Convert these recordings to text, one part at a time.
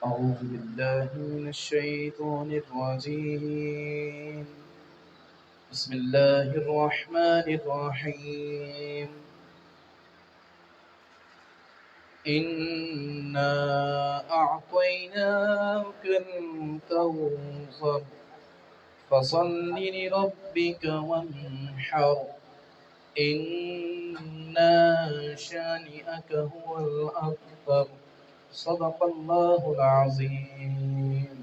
أعوذ بالله من الشيطان الرجيم. بسم الله الرحمن الرحيم. إنا أعطيناك الكوثر فصل لربك وانحر إن شانئك هو الأبتر. صدق الله العظيم.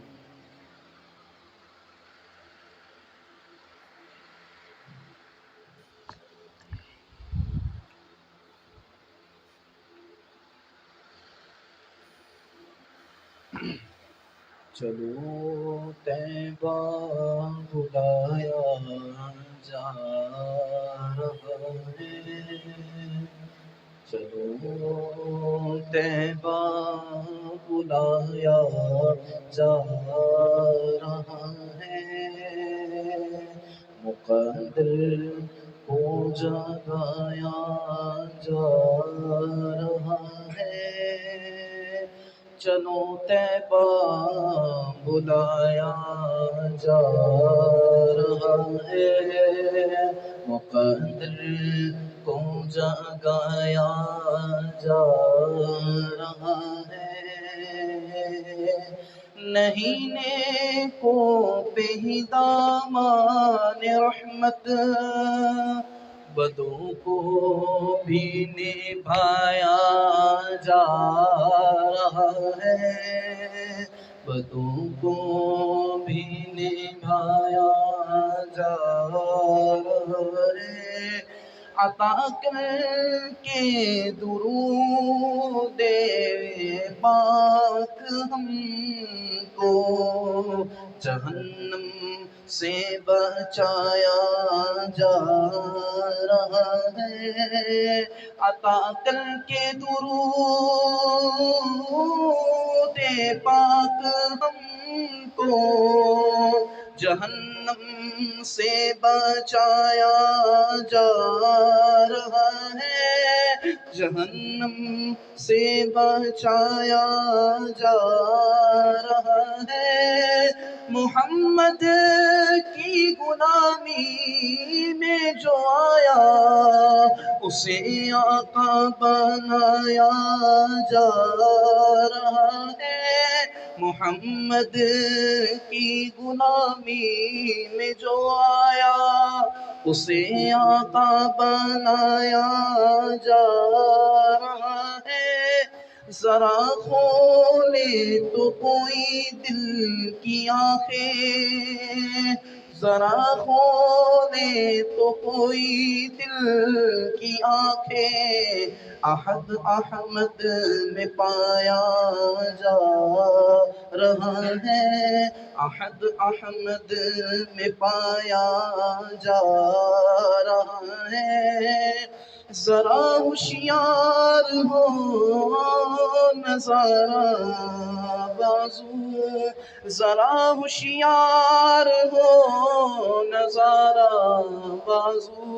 چلو طیبہ بلایا جا رہا ہے، چلو طیبہ بلایا جا رہا ہے، مقدر کو جگایا جا رہا ہے، چلو طیبہ بلایا جا رہا ہے، مقدر کو جگایا جا رہا ہے، نہیں نیکوں پہ ہی دامان رحمت، بدوں کو بھی نبھایا جا رہا ہے، بدوں کو بھی نبھایا جا رہا ہے، عطا کر کے درود پاک ہم کو جہنم سے بچایا جا رہا ہے، عطا کر کے درود پاک ہم کو جہنم سے بچایا جا رہا ہے، جہنم سے بچایا جا رہا ہے، محمد کی غلامی میں جو آیا اسے آقا بنایا جا رہا ہے، محمد کی غلامی میں جو آیا اسے آقا بنایا جا رہا ہے، ذرا کھولے تو کوئی دل کی آنکھیں، ذرا کھولے تو کوئی دل کی آنکھیں، احد احمد میں پایا جا رہا ہے، احد احمد میں پایا جا رہا ہے، ذرا ہوشیار ہو نظارہ بازو، ذرا ہوشیار ہو نظارہ بازو،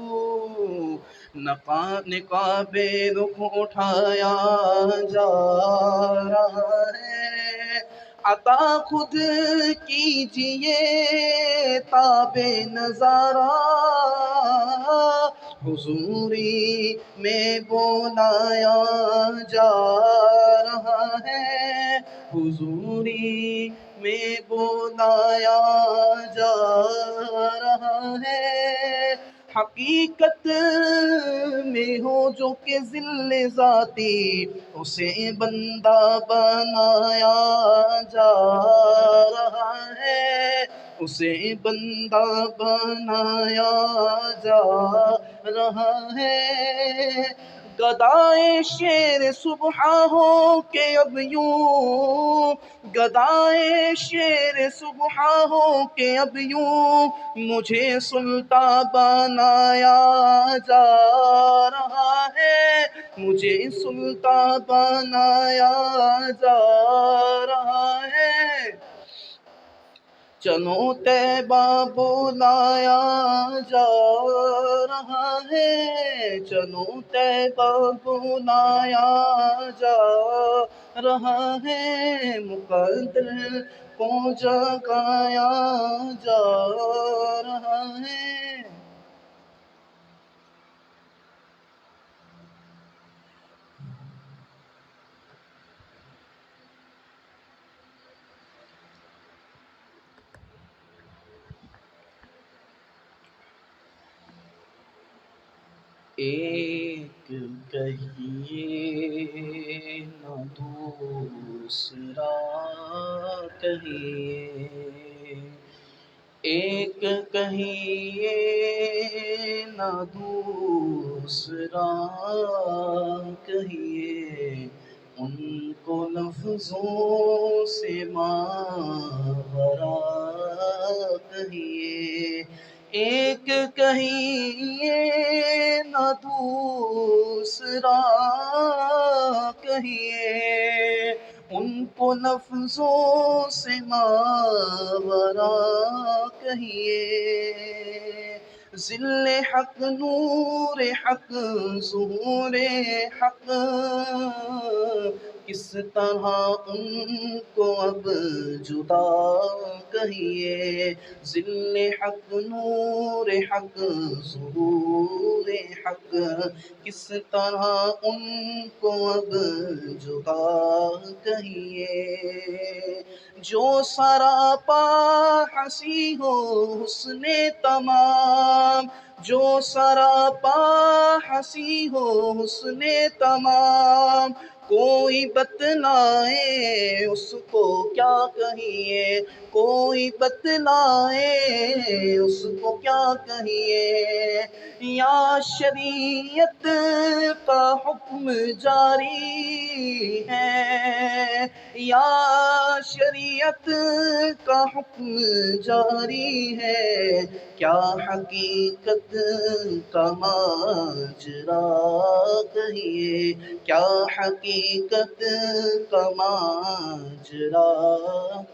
نقاب رخ اٹھایا جا رہا ہے، عطا خود کیجئے تاب نظارہ، حضوری میں بلایا جا رہا ہے، حضوری میں بلایا جا رہا ہے، حقیقت میں ہو جو کہ ذل ذاتی اسے بندہ بنایا جا رہا ہے، اسے بندہ بنایا جا رہا ہے، گدائے شیر صبح ہو کہ اب یوں، گدائے شیر صبح ہو کہ اب یوں مجھے سلطان بنایا جا رہا ہے، مجھے سلطان بنایا جا رہا ہے، چلو طیبہ بلایا جا رہا ہے، چلو طیبہ بلایا جا رہا ہے، مقدر کو جگایا جا رہا ہے۔ ایک کہیے نہ دوسرا کہیے، ایک کہیے نہ دوسرا کہیے، ان کو لفظوں سے ماورا کہیے، ایک کہیے نہ دوسرا کہیے، ان کو لفظوں سے ماورا کہیے، ذل حق نور حق ظہور حق، کس طرح ان کو اب جدا کہیے، ذل حق نور حق ظہور حق، کس طرح ان کو اب جدا کہیے، جو سراپا ہنسی ہو حسن تمام، جو سراپا ہنسی ہو حسن تمام، کوئی بتلائے اس کو کیا کہیے، کوئی بتلائے اس کو کیا کہیے، یا شریعت کا حکم جاری ہے، یا شریعت کا حکم جاری ہے، کیا حقیقت کا ماجرا کہیے، کیا حقیقت کا ماجرا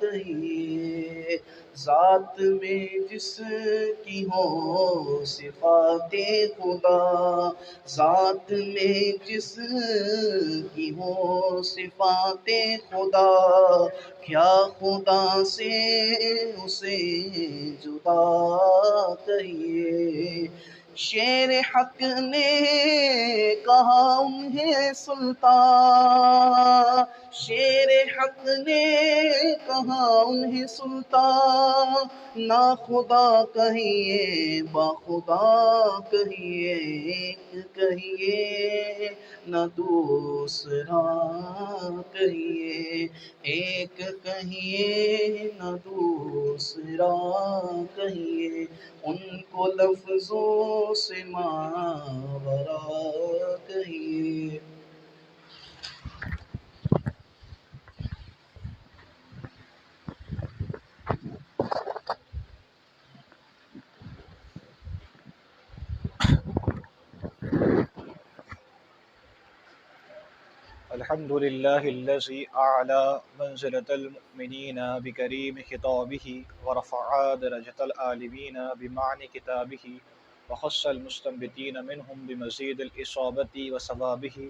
کہیے، ذات میں جس کی ہو صفات خدا، ذات میں جس کی ہو صفات خدا، کیا خدا سے اسے جدا کہیے، شیر حق نے کہا انہیں سلطان، شیر حق نے کہا انہیں سلطان، نہ خدا کہیے با خدا کہیے، ایک کہیے نہ دوسرا کہیے، ایک کہیے نہ دوسرا کہیے، ان کو لفظوں سے ماورا کہیے۔ الحمد لله الذي أعلى منزلة المؤمنين بكريم خطابه، ورفع درجة العالمين بمعنى كتابه، وخص المستنبتين منهم بمزيد الإصابة وثوابه،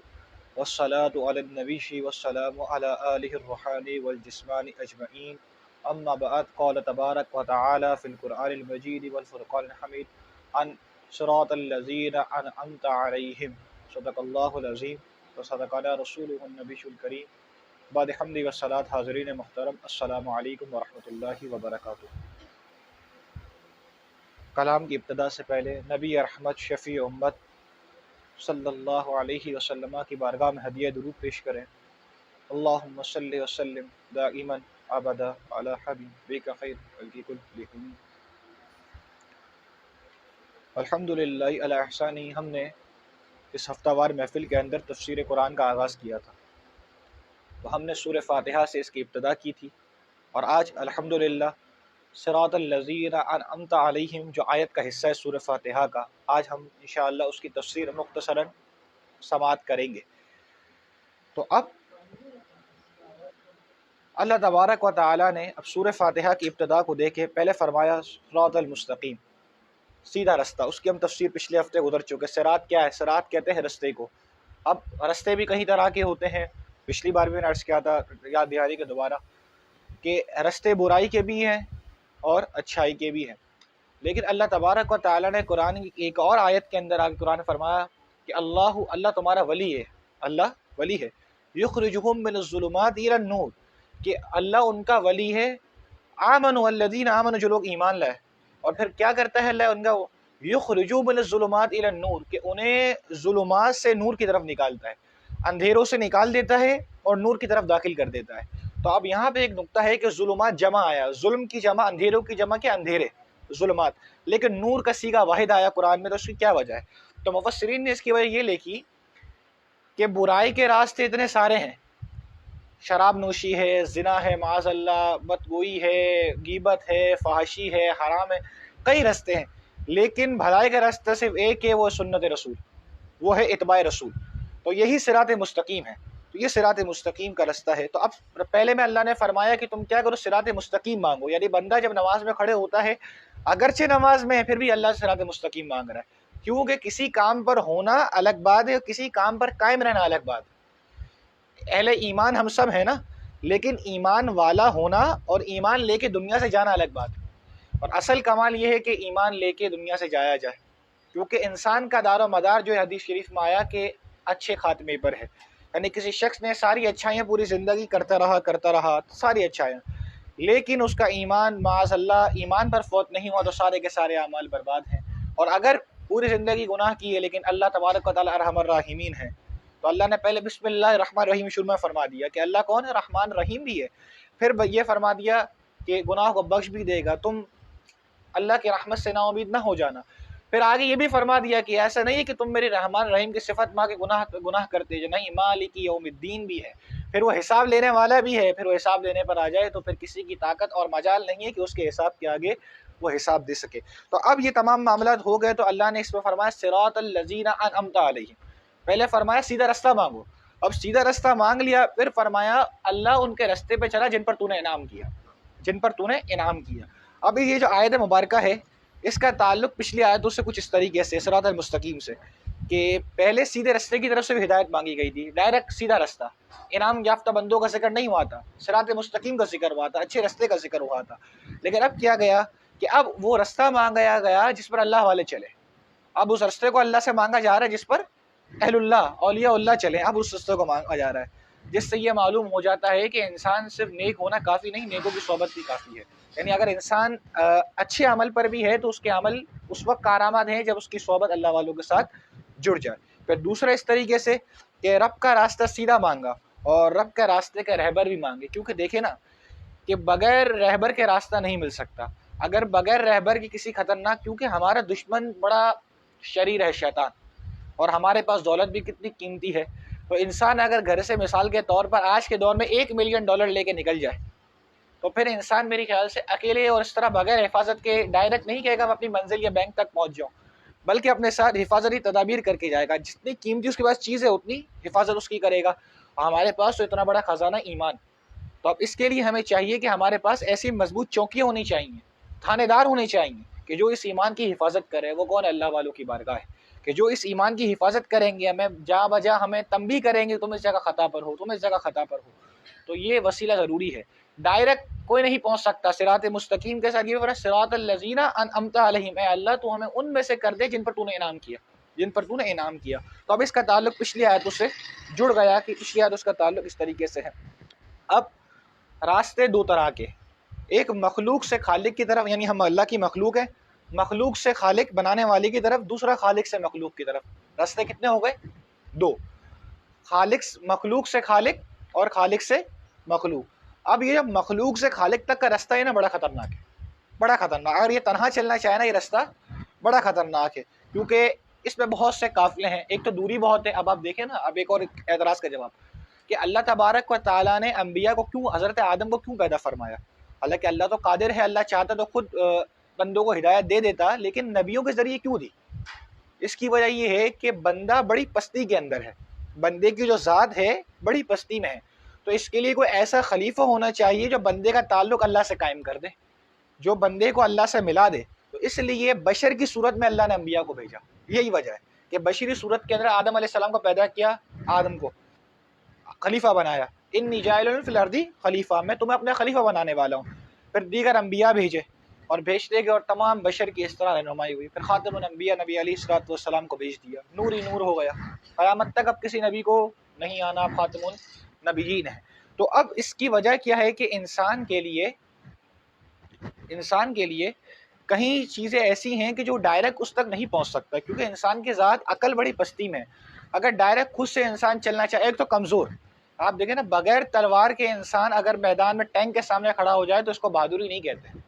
والصلاة على النبي والسلام على آله الروحاني والجسماني أجمعين. أما بعد، قال تبارك وتعالى في القرآن المجيد والفرقان الحميد عن صراط الذين أنعمت عليهم، صدق الله العظيم وصدقنا رسولہ النبی الکریم۔ بعد حمد و صلات، حاضرین محترم، السلام علیکم ورحمۃ اللہ وبرکاتہ۔ کلام کی ابتدا سے پہلے نبی رحمت شفیع امت صلی اللہ علیہ وسلم کی بارگاہ میں ہدیہ درود پیش کریں۔ اللہم صلی وسلم دائما ابدا علی حبیبک خیر خلق کلہم۔ الحمدللہ علی احسانی، ہم نے اس ہفتہ وار محفل کے اندر تفسیر قرآن کا آغاز کیا تھا، تو ہم نے سورہ فاتحہ سے اس کی ابتدا کی تھی، اور آج الحمدللہ صراط الذین انعمت علیہم جو آیت کا حصہ ہے سورہ فاتحہ کا، آج ہم انشاءاللہ اس کی تفسیر مختصراً سماعت کریں گے۔ تو اب اللہ تبارک و تعالیٰ نے اب سورہ فاتحہ کی ابتدا کو دیکھے، پہلے فرمایا صراط المستقیم، سیدھا رستہ، اس کی ہم تفسیر پچھلے ہفتے گزر چکے۔ صراط کیا ہے؟ صراط کہتے ہیں رستے کو۔ اب رستے بھی کئی طرح کے ہوتے ہیں، پچھلی بار بھی میں نے عرض کیا تھا، یاد دہانی کے دوبارہ، کہ رستے برائی کے بھی ہیں اور اچھائی کے بھی ہیں، لیکن اللہ تبارک و تعالیٰ نے قرآن کی ایک اور آیت کے اندر آگے قرآن فرمایا کہ اللہ تمہارا ولی ہے، اللہ ولی ہے، یخرجہم من الظلمات الی النور، کہ اللہ ان کا ولی ہے، آمنوا الذین آمنوا، جو لوگ ایمان لائے، اور پھر کیا کرتا ہے اللہ ان کا، یخرجوا من الظلمات الی النور، کہ انہیں ظلمات سے نور کی طرف نکالتا ہے، اندھیروں سے نکال دیتا ہے اور نور کی طرف داخل کر دیتا ہے۔ تو اب یہاں پہ ایک نقطہ ہے کہ ظلمات جمع آیا، ظلم کی جمع، اندھیروں کی جمع کے اندھیرے، ظلمات، لیکن نور کا صیغہ واحد آیا قرآن میں، تو اس کی کیا وجہ ہے؟ تو مفسرین نے اس کی وجہ یہ لکھی کہ برائی کے راستے اتنے سارے ہیں، شراب نوشی ہے، زنا ہے، معاذ اللہ، بدگوئی ہے، غیبت ہے، فحاشی ہے، حرام ہے، کئی راستے ہیں، لیکن بھلائی کا راستہ صرف ایک ہے، وہ سنت رسول، وہ ہے اتباع رسول، تو یہی صراط مستقیم ہے، تو یہ صراط مستقیم کا راستہ ہے۔ تو اب پہلے میں اللہ نے فرمایا کہ تم کیا کرو، صراط مستقیم مانگو، یعنی بندہ جب نماز میں کھڑے ہوتا ہے، اگرچہ نماز میں ہے پھر بھی اللہ سے صراط مستقیم مانگ رہا ہے، کیونکہ کسی کام پر ہونا الگ بات ہے اور کسی کام پر قائم رہنا الگ بات ہے۔ اہل ایمان ہم سب ہیں نا، لیکن ایمان والا ہونا اور ایمان لے کے دنیا سے جانا الگ بات ہے، اور اصل کمال یہ ہے کہ ایمان لے کے دنیا سے جایا جائے، کیونکہ انسان کا دار و مدار جو ہے حدیث شریف میں آیا کہ اچھے خاتمے پر ہے، یعنی کسی شخص نے ساری اچھائیاں پوری زندگی کرتا رہا ساری اچھائیاں، لیکن اس کا ایمان معاذ اللہ ایمان پر فوت نہیں ہوا، تو سارے کے سارے اعمال برباد ہیں۔ اور اگر پوری زندگی گناہ کی ہے لیکن اللہ تبارک و تعالیٰ ارحم الراحمین ہے، تو اللہ نے پہلے بسم اللہ الرحمن الرحیم شروع میں فرما دیا کہ اللہ کون ہے، رحمان رحیم بھی ہے، پھر یہ فرما دیا کہ گناہ کو بخش بھی دے گا، تم اللہ کی رحمت سے نا امید نہ ہو جانا، پھر آگے یہ بھی فرما دیا کہ ایسا نہیں ہے کہ تم میری رحمان رحیم کی صفت ماں کے گناہ کرتے جو، نہیں، مالک یوم الدین بھی ہے، پھر وہ حساب لینے والا بھی ہے، پھر وہ حساب لینے پر آ جائے تو پھر کسی کی طاقت اور مجال نہیں ہے کہ اس کے حساب کے آگے وہ حساب دے سکے۔ تو اب یہ تمام معاملات ہو گئے، تو اللہ نے اس پہ فرمایا صراط الذین انعمت علیہم، پہلے فرمایا سیدھا رستہ مانگو، اب سیدھا رستہ مانگ لیا، پھر فرمایا اللہ ان کے رستے پہ چلا جن پر تو نے انعام کیا، جن پر تو نے انعام کیا۔ اب یہ جو آیت مبارکہ ہے اس کا تعلق پچھلی آیتوں سے کچھ اس طریقے سے، صراط المستقیم سے، کہ پہلے سیدھے رستے کی طرف سے بھی ہدایت مانگی گئی تھی، ڈائریکٹ سیدھا رستہ، انعام یافتہ بندوں کا ذکر نہیں ہوا تھا، صراط مستقیم کا ذکر ہوا تھا، اچھے رستے کا ذکر ہوا تھا، لیکن اب کیا گیا کہ اب وہ رستہ مانگا گیا جس پر اللہ والے چلے، اب اس رستے کو اللہ سے مانگا جا رہا ہے جس پر اہل اللہ اولیاء اللہ چلے، اب اس رستے کو مانگا جا رہا ہے، جس سے یہ معلوم ہو جاتا ہے کہ انسان صرف نیک ہونا کافی نہیں، نیکوں کی صحبت بھی کافی ہے، یعنی اگر انسان اچھے عمل پر بھی ہے تو اس کے عمل اس وقت کارآمد ہیں جب اس کی صحبت اللہ والوں کے ساتھ جڑ جائے۔ پھر دوسرا اس طریقے سے کہ رب کا راستہ سیدھا مانگا اور رب کا راستے کا رہبر بھی مانگے، کیونکہ دیکھیں نا کہ بغیر رہبر کے راستہ نہیں مل سکتا، اگر بغیر رہبر کی کسی خطرناک، کیونکہ ہمارا دشمن بڑا شریر ہے شیطان، اور ہمارے پاس دولت بھی کتنی قیمتی ہے، تو انسان اگر گھر سے مثال کے طور پر آج کے دور میں $1 ملین لے کے نکل جائے تو پھر انسان میرے خیال سے اکیلے اور اس طرح بغیر حفاظت کے ڈائریکٹ نہیں کہے گا میں اپنی منزل یا بینک تک پہنچ جاؤں، بلکہ اپنے ساتھ حفاظتی تدابیر کر کے جائے گا، جتنی قیمتی اس کے پاس چیز ہے اتنی حفاظت اس کی کرے گا، ہمارے پاس تو اتنا بڑا خزانہ ایمان، تو اب اس کے لیے ہمیں چاہیے کہ ہمارے پاس ایسی مضبوط چوکیاں ہونی چاہیے، تھانے دار ہونے چاہیے کہ جو اس ایمان کی حفاظت کرے، وہ کون؟ اللہ والوں کی بارگاہ ہے، کہ جو اس ایمان کی حفاظت کریں گے، ہمیں جا بجا ہمیں تنبیہ کریں گے تم اس جگہ خطا پر ہو، تم اس جگہ خطا پر ہو، تو یہ وسیلہ ضروری ہے، ڈائریکٹ کوئی نہیں پہنچ سکتا صراط مستقیم کے ساتھ، یہ فرمایا صراط الذین انعمت علیہم، اے اللہ تو ہمیں ان میں سے کر دے جن پر تو نے انعام کیا، جن پر تو نے انعام کیا۔ تو اب اس کا تعلق پچھلی آیتوں سے جڑ گیا کہ پچھلی آیت اس کا تعلق اس طریقے سے ہے۔ اب راستے دو طرح کے، ایک مخلوق سے خالق کی طرف، یعنی ہم اللہ کی مخلوق ہے، مخلوق سے خالق بنانے والے کی طرف، دوسرا خالق سے مخلوق کی طرف، راستے کتنے ہو گئے؟ دو، مخلوق سے خالق اور خالق سے مخلوق۔ اب یہ جب مخلوق سے خالق تک کا راستہ ہے نا، بڑا خطرناک ہے، بڑا خطرناک، اگر یہ تنہا چلنا چاہے نا یہ راستہ بڑا خطرناک ہے، کیونکہ اس میں بہت سے قافلے ہیں، ایک تو دوری بہت ہے۔ اب آپ دیکھیں نا، اب ایک اور اعتراض کا جواب کہ اللہ تبارک و تعالیٰ نے انبیاء کو کیوں، حضرت آدم کو کیوں پیدا فرمایا؟ حالانکہ اللہ تو قادر ہے، اللہ چاہتا تو خود بندوں کو ہدایت دے دیتا، لیکن نبیوں کے ذریعے کیوں دی؟ اس کی وجہ یہ ہے کہ بندہ بڑی پستی کے اندر ہے، بندے کی جو ذات ہے بڑی پستی میں ہے، تو اس کے لیے کوئی ایسا خلیفہ ہونا چاہیے جو بندے کا تعلق اللہ سے قائم کر دے، جو بندے کو اللہ سے ملا دے، تو اس لیے بشر کی صورت میں اللہ نے انبیاء کو بھیجا، یہی وجہ ہے کہ بشری صورت کے اندر آدم علیہ السلام کو پیدا کیا، آدم کو، خلیفہ بنایا، انی جاعل فی الارض خلیفہ، میں تمہیں اپنا خلیفہ بنانے والا ہوں۔ پھر دیگر انبیاء بھیجے اور بھیجتے گئے اور تمام بشر کی اس طرح رہنمائی ہوئی۔ پھر خاتم الانبیاء نبی علیہ الصلوۃ والسلام کو بھیج دیا، نور ہی نور ہو گیا، قیامت تک اب کسی نبی کو نہیں آنا، اب خاتم النبیین ہے۔ تو اب اس کی وجہ کیا ہے کہ انسان کے لیے کہیں چیزیں ایسی ہیں کہ جو ڈائریکٹ اس تک نہیں پہنچ سکتا، کیونکہ انسان کی ذات عقل بڑی پستی میں ہے۔ اگر ڈائریکٹ خود سے انسان چلنا چاہے، ایک تو کمزور، آپ دیکھیں نا بغیر تلوار کے انسان اگر میدان میں ٹینک کے سامنے کھڑا ہو جائے تو اس کو بہادری نہیں کہتے،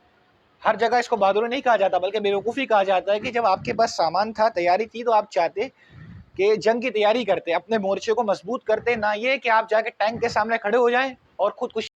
ہر جگہ اس کو بہادری نہیں کہا جاتا بلکہ بیوقوفی کہا جاتا ہے کہ جب آپ کے پاس سامان تھا، تیاری تھی، تو آپ چاہتے کہ جنگ کی تیاری کرتے، اپنے مورچے کو مضبوط کرتے، نہ یہ کہ آپ جا کے ٹینک کے سامنے کھڑے ہو جائیں اور خود کچھ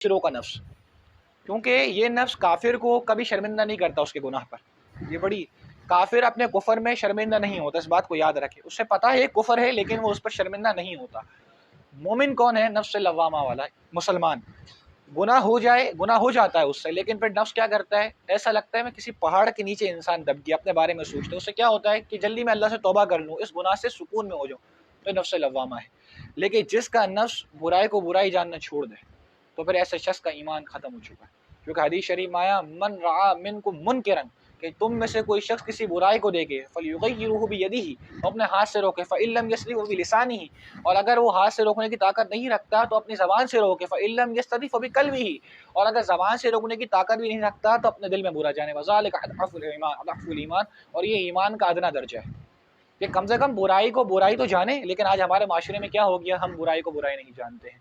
شروع کا نفس، کیونکہ یہ نفس کافر کو کبھی شرمندہ نہیں کرتا اس کے گناہ پر، یہ بڑی کافر اپنے کفر میں شرمندہ نہیں ہوتا، اس بات کو یاد رکھے، اسے پتہ ہے کفر ہے لیکن وہ اس پر شرمندہ نہیں ہوتا۔ مومن کون ہے؟ نفس لوامہ والا مسلمان، گناہ ہو جاتا ہے اس سے، لیکن پھر نفس کیا کرتا ہے، ایسا لگتا ہے میں کسی پہاڑ کے نیچے انسان دب گیا، اپنے بارے میں سوچتا ہے، اس سے کیا ہوتا ہے کہ جلدی میں اللہ سے توبہ کر لوں، اس گناہ سے سکون میں ہو جاؤں، تو نفس لوامہ ہے۔ لیکن جس کا نفس برائی کو برائی جاننا چھوڑ دے تو پھر ایسے شخص کا ایمان ختم ہو چکا ہے، کیونکہ حدیث شریف میں آیا من رعا منکم منکرا، کہ تم میں سے کوئی شخص کسی برائی کو دیکھے فلیغیرہ بیدہ، اپنے ہاتھ سے روکے، فإن لم یستطع بلسانہ، اور اگر وہ ہاتھ سے روکنے کی طاقت نہیں رکھتا تو اپنی زبان سے روکے، فإن لم یستطع فبقلبہ، اور اگر زبان سے روکنے کی طاقت بھی نہیں رکھتا تو اپنے دل میں برا جانے، وذالک اضعف الایمان، اور یہ ایمان کا ادنا درجہ ہے کہ کم سے کم برائی کو برائی تو جانے، لیکن آج ہمارے معاشرے میں کیا ہو گیا، ہم برائی کو برائی نہیں جانتے ہیں،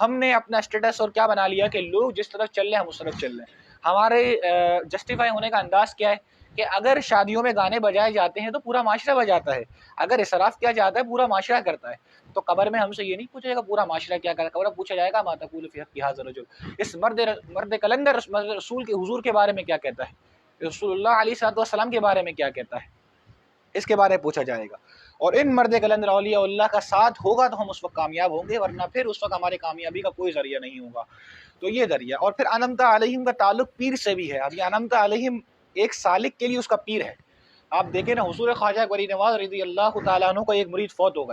ہم نے اپنا اسٹیٹس اور کیا بنا لیا کہ لوگ جس طرف چل رہے ہیں ہم اس طرف چل رہے ہیں۔ ہمارے جسٹیفائی ہونے کا انداز کیا ہے کہ اگر شادیوں میں گانے بجائے جاتے ہیں تو پورا معاشرہ بجاتا ہے، اگر اسراف کیا جاتا ہے پورا معاشرہ کرتا ہے، تو قبر میں ہم سے یہ نہیں پوچھا جائے گا پورا معاشرہ کیا کرتا ہے، قبر پوچھا جائے گا ما تقول فی حق ھذا الرجل، اس مرد کلندر رسول کے حضور کے بارے میں کیا کہتا ہے، رسول اللہ علیہ السلام کے بارے میں کیا کہتا ہے، اس کے بارے میں پوچھا جائے گا۔ اور ان مرد کلندر اولیاء اللہ کا ساتھ ہوگا تو ہم اس وقت کامیاب ہوں گے، ورنہ پھر اس وقت ہمارے کامیابی کا کوئی ذریعہ نہیں ہوگا۔ تو یہ ذریعہ، اور پھر انعمت علیہم کا تعلق پیر سے بھی ہے۔ اب یہ انعمت علیہم ایک سالک کے لیے اس کا پیر ہے۔ آپ دیکھیں نا حضور خواجہ غوری نواز رضی اللہ تعالیٰ عنہ کا ایک مرید فوت ہو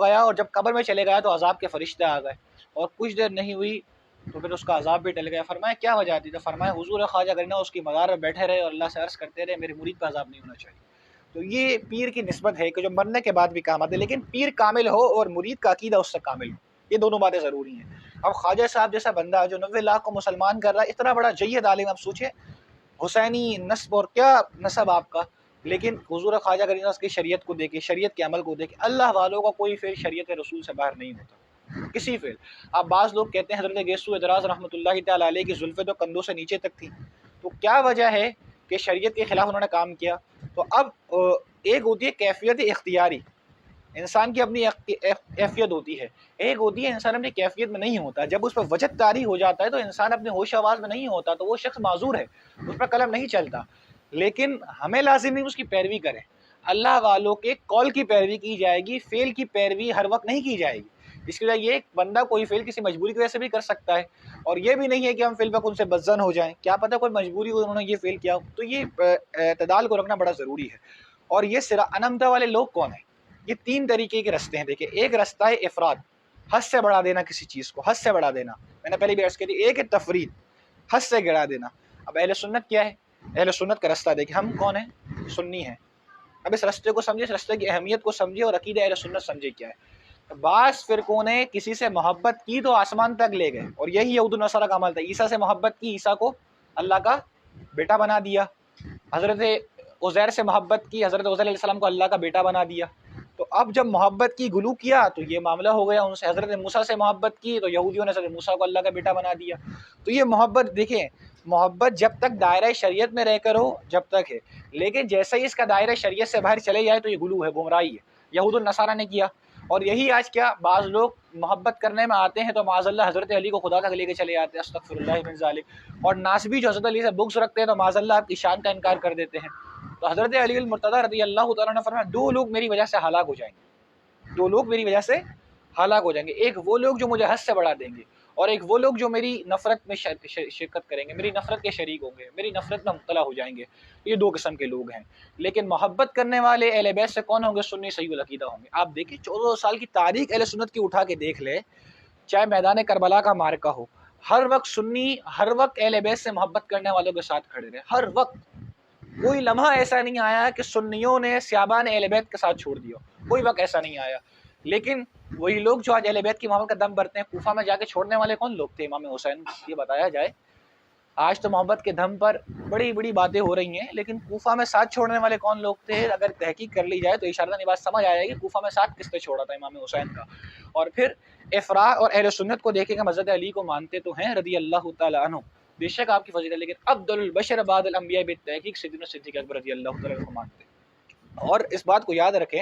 گیا اور جب قبر میں چلے گیا تو عذاب کے فرشتے آ گئے، اور کچھ دیر نہیں ہوئی تو پھر اس کا عذاب بھی ٹل گیا۔ فرمایا کیا وجہ تھی؟ تو فرمایا حضور خواجہ غوری نواز اس کی مزار میں بیٹھے رہے اور اللہ سے عرض کرتے رہے میرے مرید پہ عذاب نہیں ہونا چاہیے۔ تو یہ پیر کی نسبت ہے کہ جو مرنے کے بعد بھی کام آتے، لیکن پیر کامل ہو اور مرید کا عقیدہ اس سے کامل ہو، یہ دونوں باتیں ضروری ہیں۔ اب خواجہ صاحب جیسا بندہ جو 90 لاکھ کو مسلمان کر رہا ہے، اتنا بڑا جید عالم، آپ سوچیں حسینی نسب اور کیا نسب آپ کا، لیکن حضور خواجہ غوری نواز کی شریعت کو دیکھے، شریعت کے عمل کو دیکھے، اللہ والوں کا کوئی فعل شریعت رسول سے باہر نہیں ہوتا، کسی فعل۔ اب بعض لوگ کہتے ہیں حضرت گیسو ادراز رحمۃ اللہ تعالیٰ علیہ کی زلفیں تو کندھوں سے نیچے تک تھیں، تو کیا وجہ ہے کہ شریعت کے خلاف انہوں نے کام کیا؟ تو اب ایک ہوتی ہے کیفیت اختیاری، انسان کی اپنی کیفیت ہوتی ہے، ایک ہوتی ہے انسان اپنی کیفیت میں نہیں ہوتا، جب اس پر وجد طاری ہو جاتا ہے تو انسان اپنے ہوش آواز میں نہیں ہوتا تو وہ شخص معذور ہے، اس پر قلم نہیں چلتا۔ لیکن ہمیں لازم نہیں اس کی پیروی کریں، اللہ والوں کے قول کی پیروی کی جائے گی، فعل کی پیروی ہر وقت نہیں کی جائے گی۔ اس کی وجہ یہ بندہ کوئی فعل کسی مجبوری کی وجہ سے بھی کر سکتا ہے، اور یہ بھی نہیں ہے کہ ہم فعل وقت ان سے بدظن ہو جائیں، کیا پتہ کوئی مجبوری ہو انہوں نے یہ فعل کیا ہو۔ تو یہ اعتدال کو رکھنا بڑا ضروری ہے۔ اور یہ انمتا والے لوگ کون ہیں؟ یہ تین طریقے کے رستے ہیں۔ دیکھیں، ایک رستہ ہے افراد، حد سے بڑھا دینا کسی چیز کو، حد سے بڑھا دینا، میں نے پہلے بھی عرض کی تھی۔ ایک ہے تفرید، حد سے گڑا دینا۔ اب اہل سنت کیا ہے؟ اہل سنت کا رستہ دیکھیں، ہم کون ہیں؟ سنی ہیں۔ اب اس رستے کو سمجھے، اس رستے کی اہمیت کو سمجھے اور عقیدہ اہل سنت سمجھے کیا ہے۔ بعض فرقوں نے کسی سے محبت کی تو آسمان تک لے گئے، اور یہی یہود النصارہ کا عمل تھا۔ عیسیٰ سے محبت کی، عیسیٰ کو اللہ کا بیٹا بنا دیا۔ حضرت عزیر سے محبت کی، حضرت عزیر علیہ السلام کو اللہ کا بیٹا بنا دیا۔ تو اب جب محبت کی، گلو کیا تو یہ معاملہ ہو گیا ان سے۔ حضرت موسیٰ سے محبت کی تو یہودیوں نے حضرت موسیٰ کو اللہ کا بیٹا بنا دیا۔ تو یہ محبت دیکھیں، محبت جب تک دائرہ شریعت میں رہ کر ہو جب تک ہے، لیکن جیسے ہی اس کا دائرہ شریعت سے باہر چلے جائے تو یہ گلو ہے، گمراہی ہے۔ یہود النصارہ نے کیا، اور یہی آج کیا بعض لوگ محبت کرنے میں آتے ہیں تو معاذ اللہ حضرت علی کو خدا تک لے کے چلے جاتے ہیں، استغفر اللہ من ذالک۔ اور ناسبی جو حضرت علی سے بغض رکھتے ہیں تو معاذ اللہ آپ کی شان کا انکار کر دیتے ہیں۔ تو حضرت علی المرتضیٰ رضی اللہ تعالیٰ نے فرمایا، دو لوگ میری وجہ سے ہلاک ہو جائیں گے، دو لوگ میری وجہ سے ہلاک ہو جائیں گے۔ ایک وہ لوگ جو مجھے حد سے بڑھا دیں گے، اور ایک وہ لوگ جو میری نفرت میں شرکت کریں گے، میری نفرت کے شریک ہوں گے، میری نفرت میں مبتلا ہو جائیں گے۔ یہ دو قسم کے لوگ ہیں۔ لیکن محبت کرنے والے اہل بیت سے کون ہوں گے؟ سنی صحیح العقیدہ ہوں گے۔ آپ دیکھیں 14 سال کی تاریخ اہل سنت کی اٹھا کے دیکھ لے، چاہے میدان کربلا کا معرکہ ہو، ہر وقت سنی ہر وقت اہل بیت سے محبت کرنے والوں کے ساتھ کھڑے رہے، ہر وقت۔ کوئی لمحہ ایسا نہیں آیا کہ سنیوں نے سیابان اہل بیت کے ساتھ چھوڑ دیا، کوئی وقت ایسا نہیں آیا۔ لیکن وہی لوگ جو آج اہل بیت کی محبت کا دم بھرتے ہیں، کوفہ میں جا کے چھوڑنے والے کون لوگ تھے؟ امام حسین، یہ بتایا جائے۔ آج تو محبت کے دم پر بڑی بڑی باتیں ہو رہی ہیں، لیکن کوفہ میں ساتھ چھوڑنے والے کون لوگ تھے؟ اگر تحقیق کر لی جائے تو اشارتاً یہ بات سمجھ آئے گی کوفہ میں ساتھ کس نے چھوڑا تھا؟ امام حسین کا۔ اور پھر افراح اور اہل سنت کو دیکھیں کہ حضرت علی کو مانتے تو ہیں رضی اللہ تعالیٰ عنہ، بے شک آپ کی فضیلت، لیکن افضل البشر بعد الانبیاء بالتحقیق سیدنا صدیق اکبر رضی اللہ تعالیٰ عنہ کو مانتے۔ اور اس بات کو یاد رکھیں،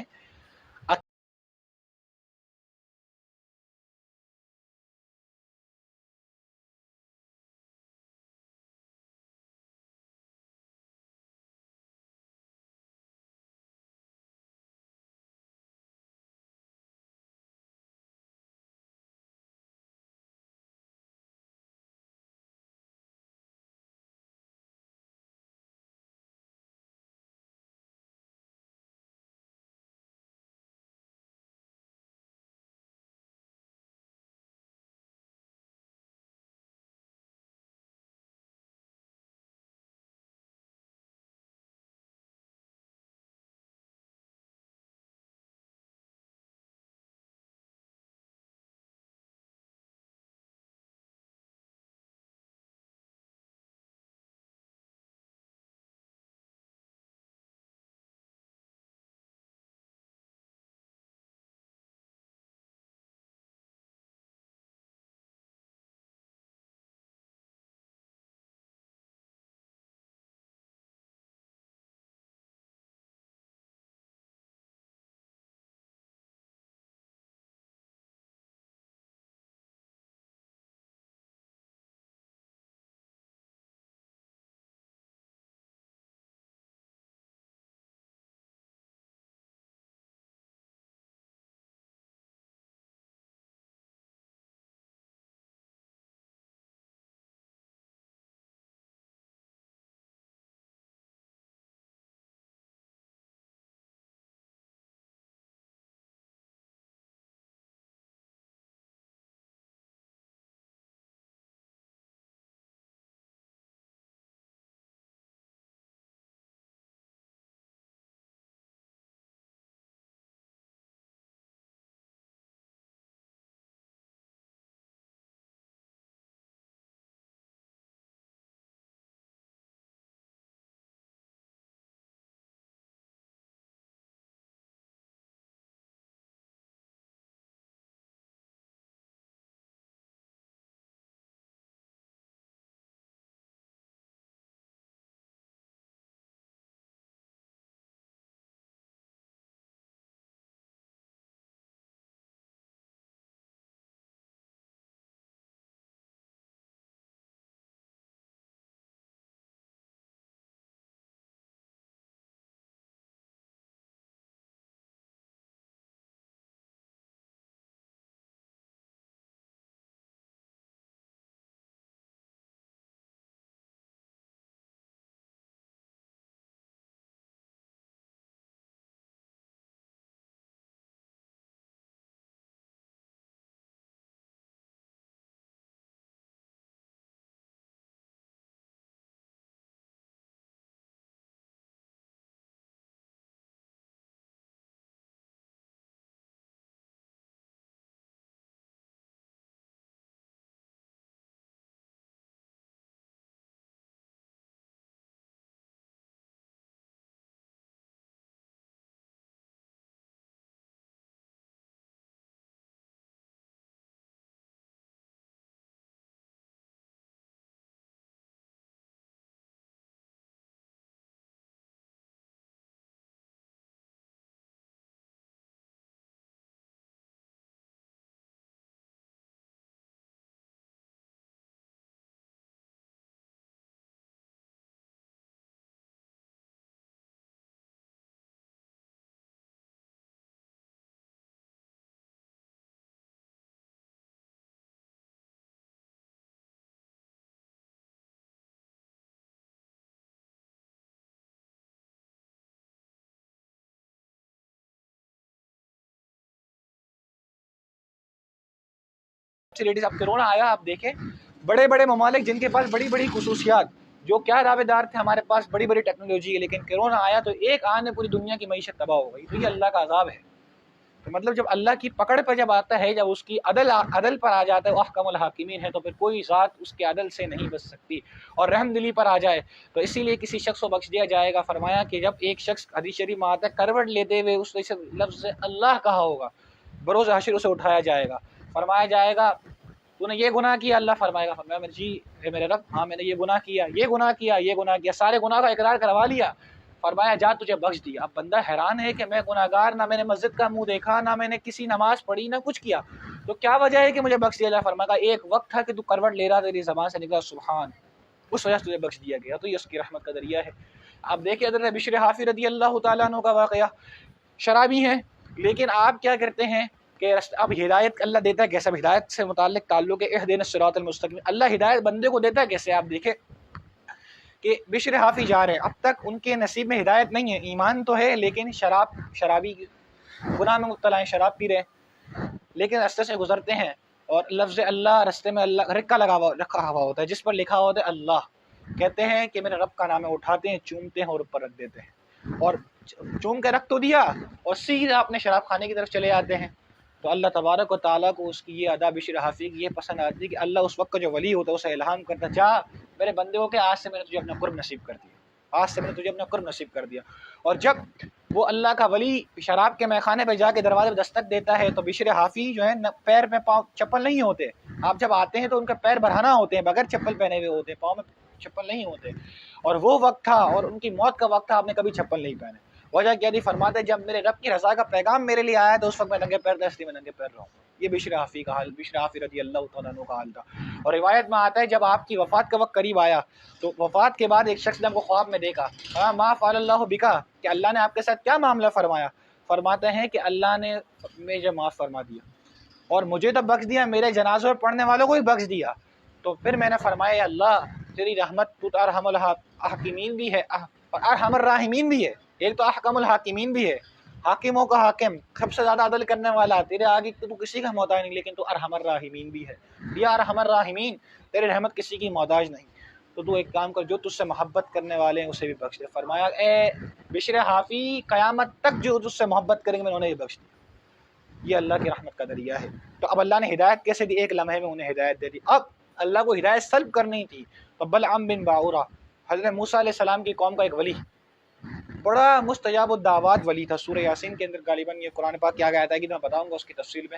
فیسلٹیز. اب کرونا آیا، آپ دیکھیں بڑے بڑے ممالک جن کے پاس بڑی بڑی خصوصیات، جو کیا دعوے دار تھے ہمارے پاس بڑی بڑی ٹیکنالوجی ہے، لیکن کرونا آیا تو ایک آن میں پوری دنیا کی معیشت تباہ ہو گئی. تو یہ اللہ کا عذاب ہے. تو مطلب جب اللہ کی پکڑ پہ جب آتا ہے، جب اس کی عدل پر آ جاتا ہے، وہ احکم الحاکمین ہے، تو پھر کوئی ذات اس کے عدل سے نہیں بچ سکتی. اور رحم دلی پر آ جائے تو اسی لیے کسی شخص کو بخش دیا جائے گا. فرمایا کہ جب ایک شخص حدیث شریف میں آتا ہے کروٹ لیتے ہوئے اس سے لفظ سے اللہ کہا ہوگا، بروز حشر اسے اٹھایا جائے گا. فرمایا جائے گا تو نے یہ گناہ کیا، اللہ فرمائے گا، فرمایا جی اے میرے رب، ہاں میں نے یہ گناہ کیا، یہ گناہ کیا، یہ گناہ کیا، سارے گناہ کا اقرار کروا لیا. فرمایا جا تجھے بخش دیا. اب بندہ حیران ہے کہ میں گناہ گار، نہ میں نے مسجد کا منہ دیکھا، نہ میں نے کسی نماز پڑھی، نہ کچھ کیا، تو کیا وجہ ہے کہ مجھے بخش دیا؟ فرمایا ایک وقت تھا کہ تو کروٹ لے رہا، تیری زبان سے نکلا سبحان، اس وجہ سے تجھے بخش دیا گیا. تو یہ اس کی رحمت کا ذریعہ ہے. آپ دیکھیں حضرت بشر حافی رضی اللہ تعالیٰ عنہ کا واقعہ، شرابی ہیں لیکن آپ کیا کرتے ہیں کہ اب ہدایت اللہ دیتا ہے کیسے؟ اب ہدایت سے متعلق تعلق ہے اہدنا الصراط المستقیم. اللہ ہدایت بندے کو دیتا ہے کیسے؟ آپ دیکھیں کہ بشر حافی جا رہے ہیں، اب تک ان کے نصیب میں ہدایت نہیں ہے، ایمان تو ہے لیکن شرابی گناہ میں مبتلا ہیں، شراب پی رہے ہیں، لیکن رستے سے گزرتے ہیں اور لفظ اللہ رستے میں اللہ رکھا رکھا ہوا ہوتا ہے جس پر لکھا ہوتا ہے اللہ. کہتے ہیں کہ میرے رب کا نام ہے، اٹھاتے ہیں، چومتے ہیں اور اوپر رکھ دیتے ہیں، اور چوم کے رکھ تو دیا اور سیدھا اپنے شراب خانے کی طرف چلے جاتے ہیں. تو اللہ تبارک و تعالیٰ کو اس کی یہ ادا بشر حافی کی یہ پسند آتی ہے کہ اللہ اس وقت کا جو ولی ہوتا ہے اسے الہام کرتا، جا میرے بندے ہو کے آج سے میں نے تجھے اپنا قرب نصیب کر دیا، آج سے میں نے تجھے اپنا قرب نصیب کر دیا. اور جب وہ اللہ کا ولی شراب کے میخانے پہ جا کے دروازے پہ دستک دیتا ہے تو بشر حافی جو ہے پیر میں پاؤں چپل نہیں ہوتے، آپ جب آتے ہیں تو ان کے پیر برہنہ ہوتے ہیں، بغیر چپل پہنے ہوئے ہوتے ہیں، پاؤں میں چپل نہیں ہوتے. اور وہ وقت تھا اور ان کی موت کا وقت تھا، آپ نے کبھی چپل نہیں پہنے. وجہ کیا تھی؟ فرماتے جب میرے رب کی رضا کا پیغام میرے لیے آیا تو اس وقت میں ننگے پیر تھا، اس لیے میں ننگے پیر رہا ہوں. یہ بشر حافی کا حال، بشر حافی رضی اللہ تعالیٰ عنہ کا حال تھا. اور روایت میں آتا ہے جب آپ کی وفات کا وقت قریب آیا تو وفات کے بعد ایک شخص نے آپ کو خواب میں دیکھا، ما فعل اللہ بکا، کہ اللہ نے آپ کے ساتھ کیا معاملہ فرمایا؟ فرماتے ہیں کہ اللہ نے مجھے معاف فرما دیا اور مجھے تو بخش دیا، میرے جنازے پر پڑھنے والوں کو بھی بخش دیا. تو پھر میں نے فرمایا اللہ تیری رحمت تو ارحم الحاکمین بھی ہے اور ارحم الراحمین بھی ہے، ایک تو احکم الحاکمین بھی ہے، حاکموں کا حاکم، سب سے زیادہ عدل کرنے والا، تیرے آگے تو کسی کا محتاج نہیں، لیکن تو ارحم الراحمین بھی ہے. یا ارحم الراحمین، تیری رحمت کسی کی محتاج نہیں، تو ایک کام کر، جو تجھ سے محبت کرنے والے ہیں اسے بھی بخش دے. فرمایا اے بشر حافی قیامت تک جو تجھ سے محبت کریں گے میں انہیں بھی بخش دیا. یہ اللہ کی رحمت کا ذریعہ ہے. تو اب اللہ نے ہدایت کیسے دی؟ ایک لمحے میں انہیں ہدایت دے دی. اب اللہ کو ہدایت سلب کرنی تھی تو بلعام بن باعورہ حضرت موسیٰ علیہ السلام کی قوم کا ایک ولی، بڑا مستجاب الدعوات ولی تھا. سورہ یاسین کے اندر غالباً یہ قرآن پاک کیا گیا تھا کہ میں بتاؤں گا اس کی تفصیل میں،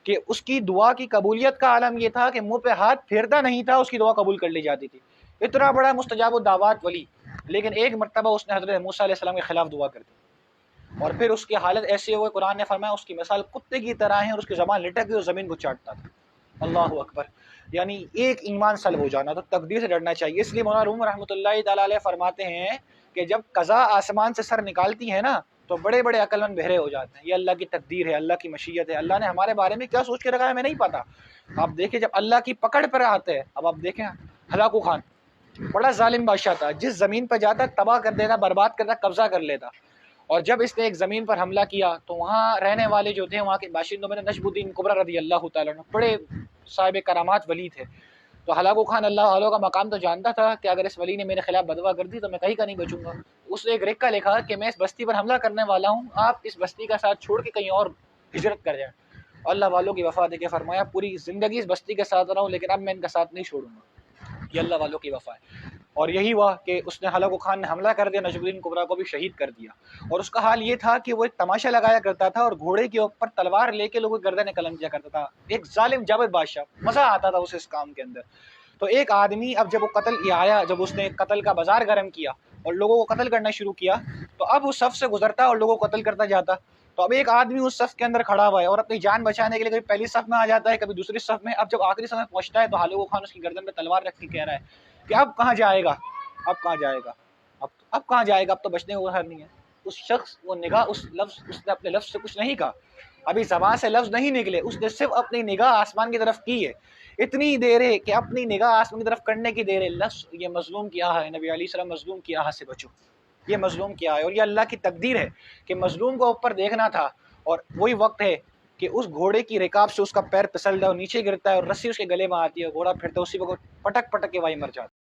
کہ اس کی دعا کی قبولیت کا عالم یہ تھا کہ منہ پہ ہاتھ پھیرتا نہیں تھا، اس کی دعا قبول کر لی جاتی تھی. اتنا بڑا مستجاب الدعوات ولی، لیکن ایک مرتبہ اس نے حضرت موسیٰ علیہ السلام کے خلاف دعا کر دی اور پھر اس کی حالت ایسی ہوئی، قرآن نے فرمایا اس کی مثال کتے کی طرح ہے اور اس کی زبان لٹک گئی اور زمین کو چاٹتا تھا. اللہ اکبر. یعنی ایک ایمان سلب ہو جانا. تو تقدیر سے ڈرنا چاہیے. اس لیے مولانا روم رحمۃ اللہ تعالیٰ علیہ فرماتے ہیں کہ جب قضا آسمان سے سر نکالتی ہے نا تو بڑے بڑے عقل مند بہرے ہو جاتے ہیں. یہ اللہ کی تقدیر ہے، اللہ کی مشیت ہے، اللہ نے ہمارے بارے میں کیا سوچ کے رکھا ہے ہمیں نہیں پتا. آپ دیکھیں جب اللہ کی پکڑ پر آتے ہیں، اب آپ دیکھیں ہلاکو خان بڑا ظالم بادشاہ تھا، جس زمین پر جاتا تباہ کر دیتا، برباد کرتا، قبضہ کر لیتا. اور جب اس نے ایک زمین پر حملہ کیا تو وہاں رہنے والے جو تھے وہاں کے باشندوں میں نجم الدین کبریٰ رضی اللہ تعالیٰ عنہ بڑے صاحب کرامات ولی تھے. تو ہلاکو خان اللہ والوں کا مقام تو جانتا تھا کہ اگر اس ولی نے میرے خلاف بدوا کر دی تو میں کہیں کا نہیں بچوں گا. اس نے ایک رکا لکھا کہ میں اس بستی پر حملہ کرنے والا ہوں، آپ اس بستی کا ساتھ چھوڑ کے کہیں اور ہجرت کر جائیں. اللہ والوں کی وفا دے کے فرمایا پوری زندگی اس بستی کے ساتھ رہا ہوں لیکن اب میں ان کا ساتھ نہیں چھوڑوں گا. یہ اللہ والوں کی وفا ہے. اور یہی ہوا کہ اس نے ہلاکو خان نے حملہ کر دیا، نجم الدین کبریٰ کو بھی شہید کر دیا. اور اس کا حال یہ تھا کہ وہ ایک تماشا لگایا کرتا تھا اور گھوڑے کے اوپر تلوار لے کے لوگوں کی گردنیں قلم کیا کرتا تھا. ایک ظالم جابر بادشاہ، مزہ آتا تھا اسے اس کام کے اندر. تو ایک آدمی اب جب وہ قتل آیا، جب اس نے قتل کا بازار گرم کیا اور لوگوں کو قتل کرنا شروع کیا تو اب اس صف سے گزرتا اور لوگوں کو قتل کرتا جاتا. تو اب ایک آدمی اس صف کے اندر کھڑا ہوا ہے اور اپنی جان بچانے کے لیے کبھی پہلی صف میں آ جاتا ہے، کبھی دوسری صف میں. اب جب آخری صف میں پہنچتا ہے تو ہلاکو خان اس کی گردن پہ تلوار رکھ کے کہہ رہا ہے کہ اب کہاں جائے گا، اب کہاں جائے گا، اب کہاں جائے گا، اب تو بچنے کو گھر نہیں ہے. اس شخص وہ نگاہ اس نے اپنے لفظ سے کچھ نہیں کہا، ابھی زبان سے لفظ نہیں نکلے، اس نے صرف اپنی نگاہ آسمان کی طرف کی ہے. اتنی دیر ہے کہ اپنی نگاہ آسمان کی طرف کرنے کی دیر ہے. لفظ یہ مظلوم کی آہ ہے، نبی علیہ السلام مظلوم کی آہ سے بچو، یہ مظلوم کی آہ ہے. اور یہ اللہ کی تقدیر ہے کہ مظلوم کو اوپر دیکھنا تھا. اور وہی وقت ہے کہ اس گھوڑے کی رکاب سے اس کا پیر پھسلتا ہے اور نیچے گرتا ہے اور رسی اس کے گلے میں آتی ہے، گھوڑا پھرتا ہے، اسی وقت پٹک پٹک کے وہیں مر جاتا ہے۔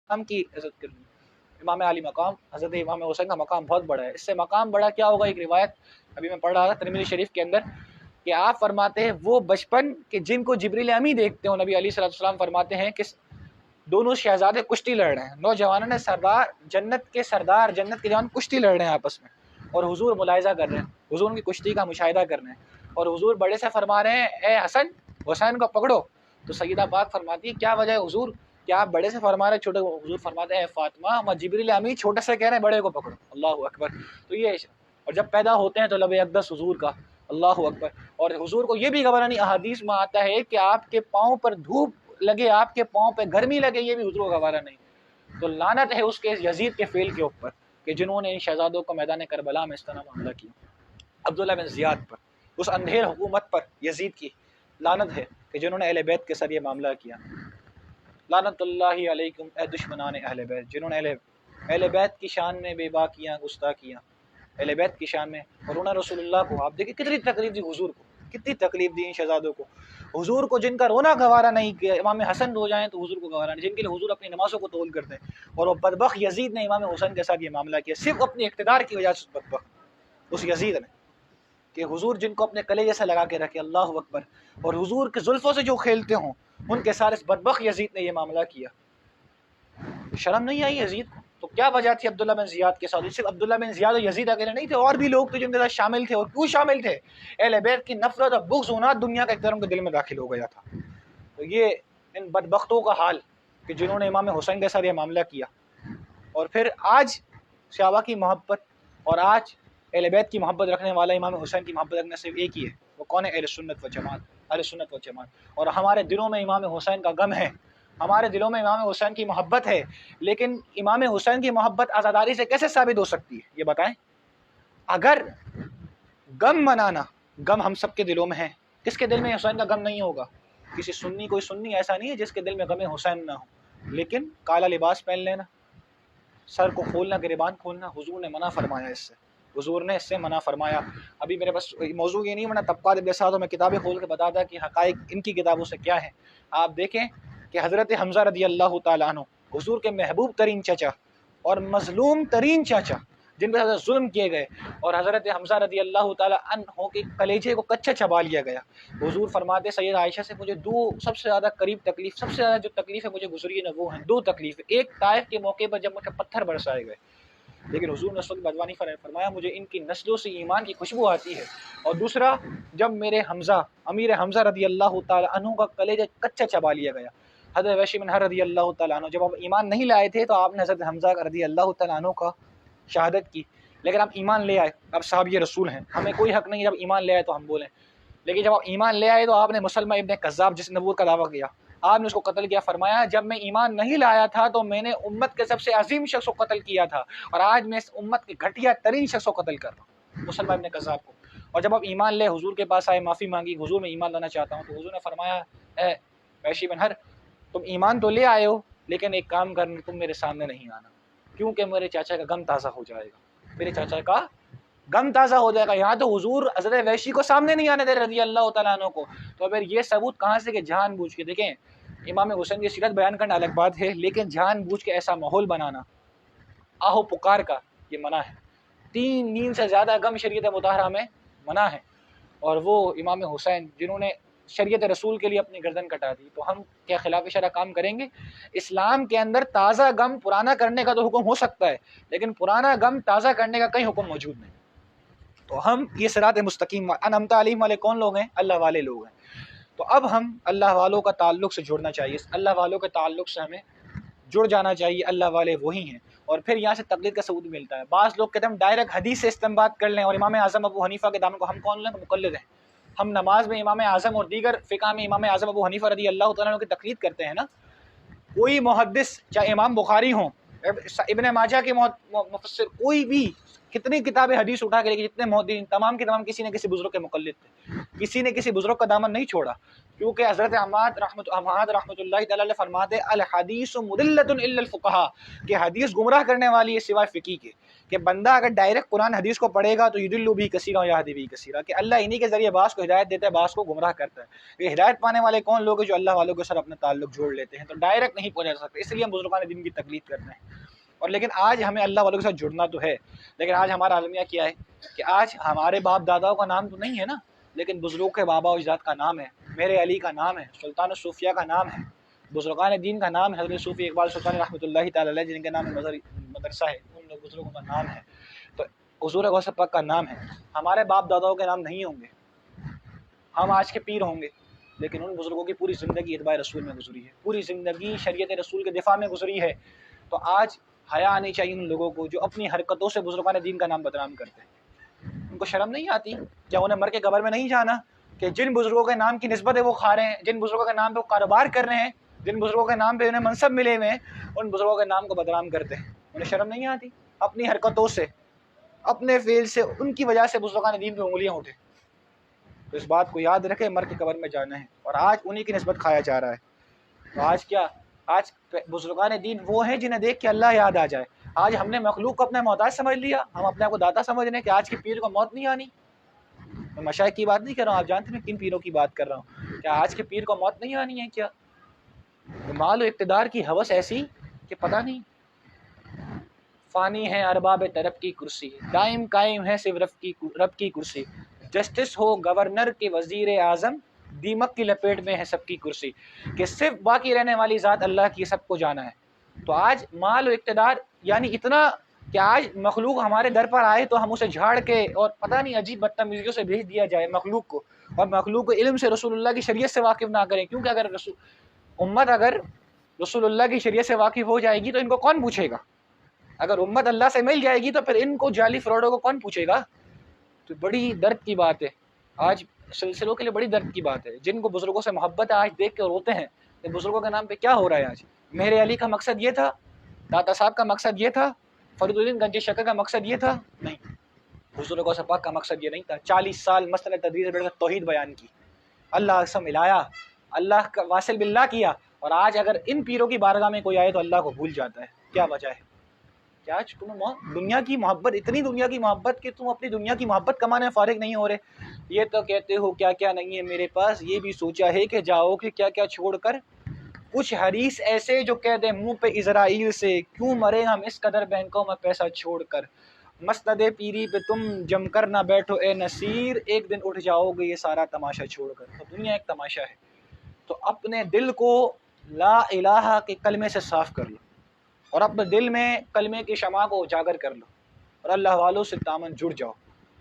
مقام کی عزت کرنی۔ امام علی مقام حضرت امام حسین کا مقام بہت بڑا ہے، اس سے مقام بڑا کیا ہوگا؟ ایک روایت ابھی میں پڑھ رہا تھا ترمذی شریف کے اندر کہ آپ فرماتے ہیں وہ بچپن کہ جن کو جبریل امی دیکھتے ہوں، نبی علیہ الصلوۃ والسلام فرماتے ہیں کہ دونوں شہزادے کشتی لڑ رہے ہیں، نوجوانوں نے سردار جنت کے جوان کشتی لڑ رہے ہیں آپس میں، اور حضور ملاحظہ کر رہے ہیں، حضور کی کشتی کا مشاہدہ کر رہے ہیں، اور حضور بڑے سے فرما رہے ہیں اے حسن حسین کو پکڑو. تو سیدہ پاک فرماتی ہے کیا وجہ ہے حضور، کیا آپ بڑے سے فرما رہے ہیں چھوٹے کو؟ حضور فرماتے ہیں اے فاطمہ، جبریل امین چھوٹے سے کہہ رہے ہیں بڑے کو پکڑو. اللہ اکبر. تو یہ اور جب پیدا ہوتے ہیں تو لب اقدس حضور کا. اللہ اکبر. اور حضور کو یہ بھی خبر نہیں، احادیث میں آتا ہے کہ آپ کے پاؤں پر دھوپ لگے، آپ کے پاؤں پہ گرمی لگے، یہ بھی حضور کو گوارا نہیں. تو لعنت ہے اس کے یزید کے فعل کے اوپر کہ جنہوں نے ان شہزادوں کو میدان کربلا میں اس طرح معاملہ کیا. عبداللہ بن زیاد پر، اس اندھیر حکومت پر یزید کی لعنت ہے کہ جنہوں نے اہل بیت کے ساتھ یہ معاملہ کیا. لعنت اللہ علیکم اے دشمنان اہل بیت، جنہوں نے اہل بیت کی شان میں بے باکیاں گستاخیاں اہل بیت کی شان میں. اور انہوں نے رسول اللہ کو، آپ دیکھیں کتنی تکلیف دی حضور کو، کتنی تکلیف دی ان شہزادوں کو. حضور کو جن کا رونا گوارا نہیں کہ امام حسن رو جائیں تو حضور کو گوارا نہیں، جن کے لیے حضور اپنی نمازوں کو طول کرتے ہیں. اور وہ بدبخت یزید نے امام حسین کے ساتھ یہ معاملہ کیا صرف اپنی اقتدار کی وجہ سے. بدبخت اس یزید نے کہ حضور جن کو اپنے کلیجے سے لگا کے رکھے. اللہ اکبر. اور حضور کے زلفوں سے جو کھیلتے ہوں ان کے سارے بدبخت یزید نے یہ معاملہ کیا. شرم نہیں آئی یزید کو؟ تو کیا وجہ تھی عبداللہ بن زیاد کے ساتھ؟ صرف عبداللہ بن زیاد اور یزید اکیلے نہیں تھے، اور بھی لوگ تھے جن کے ساتھ شامل تھے. اور کیوں شامل تھے؟ اہل بیت کی نفرت اور بغض عناد دنیا کا ایک طرف کے دل میں داخل ہو گیا تھا. تو یہ ان بدبختوں کا حال کہ جنہوں نے امام حسین کے ساتھ یہ معاملہ کیا. اور پھر آج صحابہ کی محبت اور آج اہل بیت کی محبت رکھنے والا امام حسین کی محبت رکھنے صرف ایک ہی ہے، وہ کون ہے؟ اہل سنت و جماعت. اہل سنت و جماعت. اور ہمارے دلوں میں امام حسین کا غم ہے، ہمارے دلوں میں امام حسین کی محبت ہے. لیکن امام حسین کی محبت عزاداری سے کیسے ثابت ہو سکتی ہے یہ بتائیں؟ اگر غم منانا، غم ہم سب کے دلوں میں ہے، کس کے دل میں حسین کا غم نہیں ہوگا؟ کسی سنی، کوئی سنی ایسا نہیں ہے جس کے دل میں غم حسین نہ ہو. لیکن کالا لباس پہن لینا، سر کو کھولنا، گریبان کھولنا، حضور نے منع فرمایا اس سے. حضور نے اس سے منع فرمایا. ابھی میرے پاس موضوع یہ نہیں، ورنہ طبقات ابن سعد میں کتابیں کھول کے بتاتا کہ حقائق ان کی کتابوں سے کیا ہے. آپ دیکھیں کہ حضرت حمزہ رضی اللہ تعالیٰ عنہ، حضور کے محبوب ترین چچا اور مظلوم ترین چاچا جن پر ظلم کیے گئے، اور حضرت حمزہ رضی اللہ تعالیٰ عنہ کے کلیجے کو کچا چبا لیا گیا. حضور فرماتے سید عائشہ سے مجھے دو سب سے زیادہ قریب تکلیف، سب سے زیادہ جو تکلیف ہے مجھے گزری ہے وہ ہیں دو تکلیفیں. ایک طائف کے موقع پر جب مجھے پتھر برسائے گئے، لیکن حضور نے اس وقت بدوانی فرمایا مجھے ان کی نسلوں سے ایمان کی خوشبو آتی ہے. اور دوسرا جب میرے حمزہ، امیر حمزہ رضی اللہ تعالیٰ عنہ کا کلیجہ کچا چبا لیا گیا. حضرت وحشی بن حرب رضی اللہ تعالیٰ عنہ جب آپ ایمان نہیں لائے تھے تو آپ نے حضرت حمزہ رضی اللہ تعالیٰ عنہ کا شہادت کی. لیکن آپ ایمان لے آئے، آپ صحابی رسول ہیں، ہمیں کوئی حق نہیں جب ایمان لے آئے تو ہم بولیں. لیکن جب آپ ایمان لے آئے تو آپ نے مسلمہ ابن کذاب جس نے نبوت کا دعویٰ کیا، آپ نے اس کو قتل کیا. فرمایا جب میں ایمان نہیں لایا تھا تو میں نے امت کے سب سے عظیم شخص کو قتل کیا تھا، اور آج میں اس امت کے گھٹیا ترین شخص کو قتل کر رہا ہوں، مسلمہ ابن کذاب کو. اور جب آپ ایمان لے حضور کے پاس آئے، معافی مانگی، حضور میں ایمان لانا چاہتا ہوں، تو حضور نے فرمایا اے وحشی بن حرب تم ایمان تو لے آئے ہو لیکن ایک کام کرنا، تم میرے سامنے نہیں آنا، کیونکہ میرے چاچا کا غم تازہ ہو جائے گا، میرے چاچا کا غم تازہ ہو جائے گا. یہاں تو حضور حضرت وحشی کو سامنے نہیں آنے دے رضی اللہ تعالیٰ عنہ کو. تو پھر یہ ثبوت کہاں سے کہ جان بوجھ کے دیکھیں امام حسین کی سیرت بیان کرنا الگ بات ہے، لیکن جان بوجھ کے ایسا ماحول بنانا آہو پکار کا یہ منع ہے. 3 نیند سے زیادہ غم شریعت مطہرہ میں منع ہے. اور وہ امام حسین جنہوں نے شریعت رسول کے لیے اپنی گردن کٹا دی، تو ہم کیا خلاف شرع کام کریں گے؟ اسلام کے اندر تازہ غم پرانا کرنے کا تو حکم ہو سکتا ہے، لیکن پرانا غم تازہ کرنے کا کہیں حکم موجود نہیں. تو ہم یہ صراط مستقیم انعمت علیہم والے کون لوگ ہیں؟ اللہ والے لوگ ہیں. تو اب ہم اللہ والوں کا تعلق سے جڑنا چاہیے، اللہ والوں کے تعلق سے ہمیں جڑ جانا چاہیے. اللہ والے وہی ہیں. اور پھر یہاں سے تقلید کا ثبوت ملتا ہے. بعض لوگ کہتے ہیں ہم ڈائریکٹ حدیث سے استنباط کر لیں اور امام اعظم ابو حنیفہ کے دامن کو ہم کون لیں؟ مقلد ہیں. ہم نماز میں امام اعظم اور دیگر فقہ میں امام اعظم ابو حنیفہ رضی اللہ تعالیٰ عنہ کی تقلید کرتے ہیں نا. کوئی محدث چاہے امام بخاری ہوں، ابن ماجہ کے مفسر، کوئی بھی کتنی کتابیں حدیث اٹھا کے لیکن جتنے محدثین تمام کے تمام کسی نہ کسی بزرگ کے مقلد تھے، کسی نے کسی بزرگ کا دامن نہیں چھوڑا. کیونکہ حضرت حماد رحمۃ اللہ تعالیٰ علیہ فرماتے الحدیث مضلۃ الا الفقہاء کہ حدیث گمراہ کرنے والی ہے سوائے فقی کے. کہ بندہ اگر ڈائریکٹ قرآن حدیث کو پڑھے گا تو یضل بھی کثیرا یہدی بھی کثیرا، کہ اللہ انہی کے ذریعے بعض کو ہدایت دیتا ہے، بعض کو گمراہ کرتا ہے. یہ ہدایت پانے والے کون لوگ ہیں؟ جو اللہ والوں کے ساتھ اپنا تعلق جوڑ لیتے ہیں. تو ڈائریکٹ نہیں پہنچا سکتے، اس لیے ہم بزرگان دین کی تقلید کرتے ہیں. اور لیکن آج ہمیں اللہ والوں کے ساتھ جڑنا تو ہے، لیکن آج ہمارا عالمیہ کیا ہے کہ آج ہمارے باپ داداؤں کا نام تو نہیں ہے نا، لیکن بزرگوں کے بابا و اجداد کا نام ہے. میرے علی کا نام ہے، سلطان الصوفیہ کا نام ہے، بزرگان دین کا نام ہے، حضرت صوفی اقبال سلطانی رحمۃ اللہ تعالی علیہ جن کے نام مدرسہ ہے، ان بزرگوں کا نام ہے. تو حضور غوث پاک کا نام ہے، ہمارے باپ داداؤں کے نام نہیں ہوں گے، ہم آج کے پیر ہوں گے، لیکن ان بزرگوں کی پوری زندگی اتباع رسول میں گزری ہے، پوری زندگی شریعت رسول کے دفاع میں گزری ہے۔ تو آج حیا آنی چاہیے ان لوگوں کو جو اپنی حرکتوں سے بزرگان دین کا نام بدنام کرتے ہیں۔ ان کو شرم نہیں آتی؟ کیا انہیں مر کے قبر میں نہیں جانا کہ جن بزرگوں کے نام کی نسبت ہے وہ کھا رہے ہیں، جن بزرگوں کے نام پہ وہ کاروبار کر رہے ہیں، جن بزرگوں کے نام پہ انہیں منصب ملے ہوئے ہیں، ان بزرگوں کے نام کو بدنام کرتے ہیں؟ انہیں شرم نہیں آتی؟ اپنی حرکتوں سے، اپنے فعل سے، ان کی وجہ سے بزرگان دین پہ انگلیاں اٹھے۔ تو اس بات کو یاد رکھے، مر کے قبر میں جانا ہے، اور آج انہی کی نسبت کھایا جا رہا ہے۔ تو آج کیا، آج بزرگان دین وہ ہیں جنہیں دیکھ کے اللہ یاد آ جائے۔ آج ہم نے مخلوق کو اپنا محتاج سمجھ لیا، ہم اپنے آپ کو داتا سمجھ رہے ہیں کہ آج کے پیر کو موت نہیں آنی۔ میں مشائخ کی بات نہیں کر رہا ہوں، آپ جانتے ہیں میں کن پیروں کی بات کر رہا ہوں۔ کیا آج کے پیر کو موت نہیں آنی ہے کیا؟ مال و اقتدار کی ہوس ایسی کہ پتہ نہیں، فانی ہے ارباب طرب کی کرسی، دائم قائم ہے صرف رب کی کرسی، جسٹس ہو گورنر کے وزیر اعظم، دیمک کی لپیٹ میں ہے سب کی کرسی، کہ صرف باقی رہنے والی ذات اللہ کی، سب کو جانا ہے۔ تو آج مال و اقتدار یعنی اتنا کہ آج مخلوق ہمارے در پر آئے تو ہم اسے جھاڑ کے اور پتہ نہیں عجیب بدتمیزیوں سے بھیج دیا جائے مخلوق کو، اور مخلوق کو علم سے رسول اللہ کی شریعت سے واقف نہ کریں، کیونکہ اگر امت اگر رسول اللہ کی شریعت سے واقف ہو جائے گی تو ان کو کون پوچھے گا؟ اگر امت اللہ سے مل جائے گی تو پھر ان کو جعلی فراڈوں کو کون پوچھے گا؟ تو بڑی درد کی بات ہے، آج سلسلوں کے لیے بڑی درد کی بات ہے۔ جن کو بزرگوں سے محبت ہے آج دیکھ کے روتے ہیں کہ بزرگوں کے نام پہ کیا ہو رہا ہے۔ آج میرے علی کا مقصد یہ تھا، داتا صاحب کا مقصد یہ تھا، فرید الدین گنج شکر کا مقصد یہ تھا؟ نہیں، حضور غوث پاک کا مقصد یہ نہیں تھا۔ 40 سال مسند تدریس بیٹھ کر توحید بیان کی، اللہ سے ملایا، اللہ کا واصل باللہ کیا، اور آج اگر ان پیروں کی بارگاہ میں کوئی آئے تو اللہ کو بھول جاتا ہے۔ کیا وجہ ہے؟ کیا آج تم دنیا کی محبت، اتنی دنیا کی محبت کہ تم اپنی دنیا کی محبت کمانے میں فارغ نہیں ہو رہے؟ یہ تو کہتے ہو کیا کیا نہیں ہے میرے پاس، یہ بھی سوچا ہے کہ جاؤ کہ کیا کیا چھوڑ کر، کچھ حدیث ایسے جو کہہ دیں منہ پہ اسرائیل سے، کیوں مرے ہم اس قدر بینکوں میں پیسہ چھوڑ کر، مسند پیری پہ تم جم کر نہ بیٹھو اے نصیر، ایک دن اٹھ جاؤ گے یہ سارا تماشا چھوڑ کر۔ تو دنیا ایک تماشا ہے، تو اپنے دل کو لا الہ کے کلمے سے صاف کر لو، اور اپنے دل میں کلمے کی شمع کو اجاگر کر لو، اور اللہ والوں سے دامن جڑ جاؤ،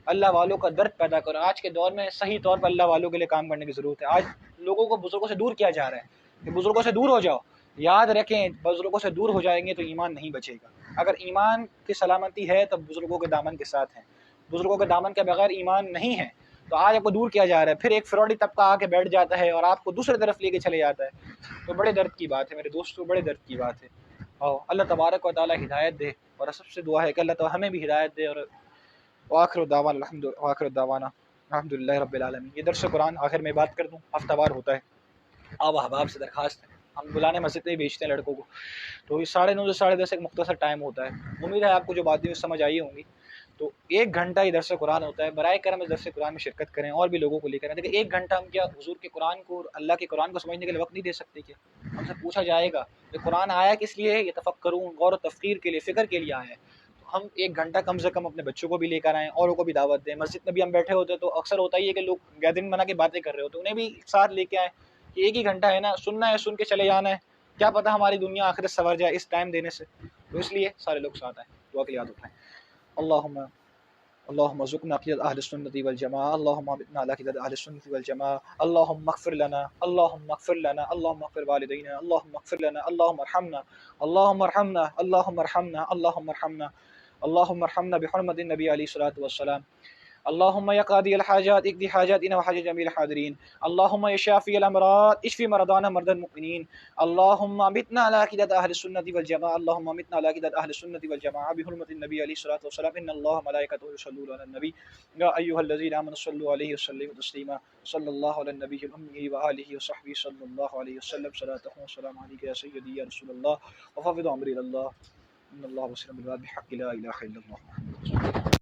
اللہ والوں کا درد پیدا کرو۔ آج کے دور میں صحیح طور پر اللہ والوں کے لیے کام کرنے کی ضرورت ہے۔ آج لوگوں کو بزرگوں سے دور کیا جا رہا ہے کہ بزرگوں سے دور ہو جاؤ۔ یاد رکھیں، بزرگوں سے دور ہو جائیں گے تو ایمان نہیں بچے گا۔ اگر ایمان کی سلامتی ہے تو بزرگوں کے دامن کے ساتھ ہیں، بزرگوں کے دامن کے بغیر ایمان نہیں ہے۔ تو آج آپ کو دور کیا جا رہا ہے، پھر ایک فراڈی طبقہ آ کے بیٹھ جاتا ہے اور آپ کو دوسری طرف لے کے چلے جاتا ہے۔ تو بڑے درد کی بات ہے میرے دوستوں، بڑے درد کی بات ہے۔ اور اللہ تبارک و تعالی ہدایت دے، اور سب سے دعا ہے کہ اللہ تعالی ہمیں بھی ہدایت دے۔ اور آخر دعوانا الحمد للہ رب العالمین۔ یہ درس قرآن آخر میں بات کر دوں، ہفتہ وار ہوتا ہے، آب احباب سے درخواست ہے، ہم بلانے مسجد میں بھیجتے ہیں لڑکوں کو، تو 9:30 سے 10:30 ایک مختصر ٹائم ہوتا ہے۔ امید ہے آپ کو جو باتیں سمجھ آئی ہوں گی۔ تو 1 گھنٹہ یہ درس قرآن ہوتا ہے، برائے کرم اس درس قرآن میں شرکت کریں، اور بھی لوگوں کو لے کر آئیں۔ دیکھیں 1 گھنٹہ ہم کیا حضور کے قرآن کو، اللہ کے قرآن کو سمجھنے کے لیے وقت نہیں دے سکتے کیا؟ ہم سے پوچھا جائے گا کہ قرآن آیا کس لیے؟ یہ تفکرون، غور و تفکیر کے لیے، فکر کے لیے آیا ہے۔ تو ہم 1 گھنٹہ کم سے کم اپنے بچوں کو بھی لے کر آئیں، اوروں کو بھی دعوت دیں۔ مسجد میں بھی ہم بیٹھے ہوتے تو اکثر ہوتا ہی ہے کہ لوگ گیدرنگ بنا کے باتیں کر رہے ہوتے، انہیں بھی ساتھ لے کے آئیں کہ 1 ہی گھنٹہ ہے نا، سننا ہے، سن کے چلے جانا ہے، کیا پتہ ہماری دنیا آخرت سنور جائے اس ٹائم دینے سے۔ تو اس لیے سارے لوگ ساتھ آئیں، دعا کے یاد اٹھائیں۔ اللهم ارزقنا عقيدة أهل السنة والجماعة، اللهم أمتنا على عقيدة أهل السنة والجماعة، اللهم اغفر لنا، اللهم اغفر لنا، اللهم اغفر والدينا، اللهم اغفر لنا، اللهم ارحمنا، اللهم ارحمنا، اللهم ارحمنا، اللهم ارحمنا، اللهم ارحمنا بحرمة النبي عليه الصلاة والسلام۔ اللهم يا قاضي الحاجات اقضي حاجاتنا وحاجات جميع الحاضرين، اللهم يا شافي الأمراض اشف مرضانا مرضى المؤمنين، اللهم أمتنا على عقيدة أهل السنة والجماعة، اللهم أمتنا على عقيدة أهل السنة والجماعة بحرمة النبي عليه الصلاة والسلام، إن الله ملائكته يصلون على النبي يا أيها الذين آمنوا صلوا عليه وسلموا تسليما، صلى الله على النبي الأمي وآله وصحبه صلى الله عليه وسلم، صلاة وسلام عليك يا سيدي يا رسول الله، وفوض أمري إلى الله، إن الله بصير بالعباد بحق لا إله إلا الله۔